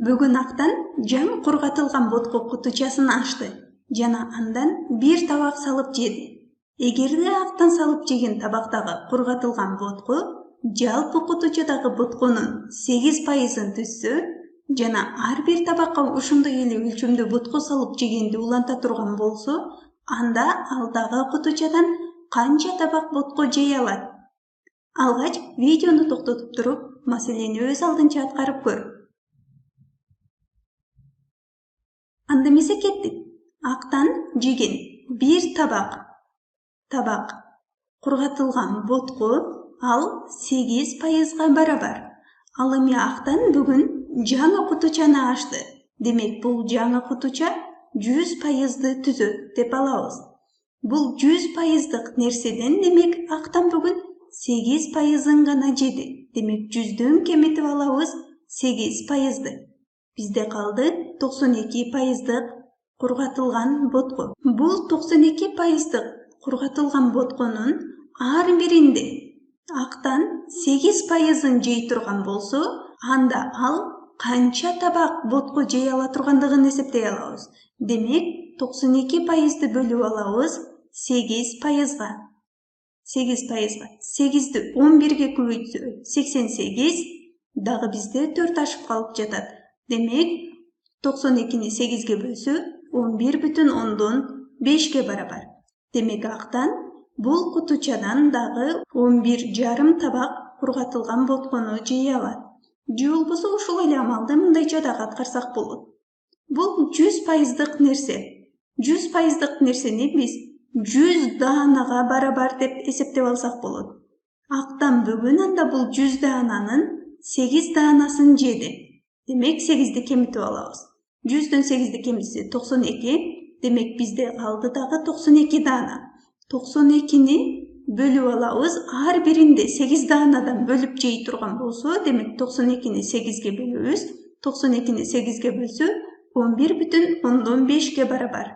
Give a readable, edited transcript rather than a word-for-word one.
Бүгүн Актан жан кургатылган ботко кутучасын ачты жана андан бир табак салып жеди. Эгерде Актан салып жеген табактагы кургатылган ботко жалпы кутучадагы ботконун 8%ын түзсө жана ар бир табакка ушундой эле өлчөмдө ботко салып жегенди уланта турган болсо, анда ал дагы кутучадан канча табак ботко жей алат? Алгач видеону токтотуп туруп, маселени өз алдынча аткарып көр. Анда эмесе кеттик. Актан жеген бир табак кургатылган ботко ал 8%га барабар. Ал эми Актан бүгүн жаңы кутучаны ачты. Демек бул жаңы кутуча 100%ды түзөт деп алабыз. Бул 100%дык нерседен демек Актан бүгүн 8%ын гана жеди. Демек 100дөн кеметип алабыз 8%ды. Бизде калды 92%дык кургатылган ботко. Бул 92%дык кургатылган ботконун ар биринде Актан 8%ын жей турган болсо, анда ал канча табак ботко жей ала тургандыгын эсептей алабыз. Демек 92%ды бөлүп алабыз 8%га. 8'ди 11'ge көбөйтсө 88, дагы бизде 4 ашып калып жатат. Демек 92'ни 8'ge бөлсө 11,5'ге барабар. Демек Актан бул кутучадан дагы 11,5 табак кургатылган боткону жей алат. Же болбосо ушул эле амалды мындайча дагы аткарсак болот. Бул 100%дык нерсе. 100%дык нерсени биз 100 даанага барабар деп эсептеп алсак болот. Актан бүгүн анда бул 100 даананын 8 даанасын жеди. Демек 8'di кемитип алабыз. 100дөн 8'di кемитсе 92. Демек бизде калды дагы 92 даана. 92'ни бөлүп алабыз. Ар биринде 8 даанадан бөлүп жей турган болсо, демек 92'ни 8'ge бөлөбүз. 92'ни 8'ge бөлсө 11,5'ге барабар.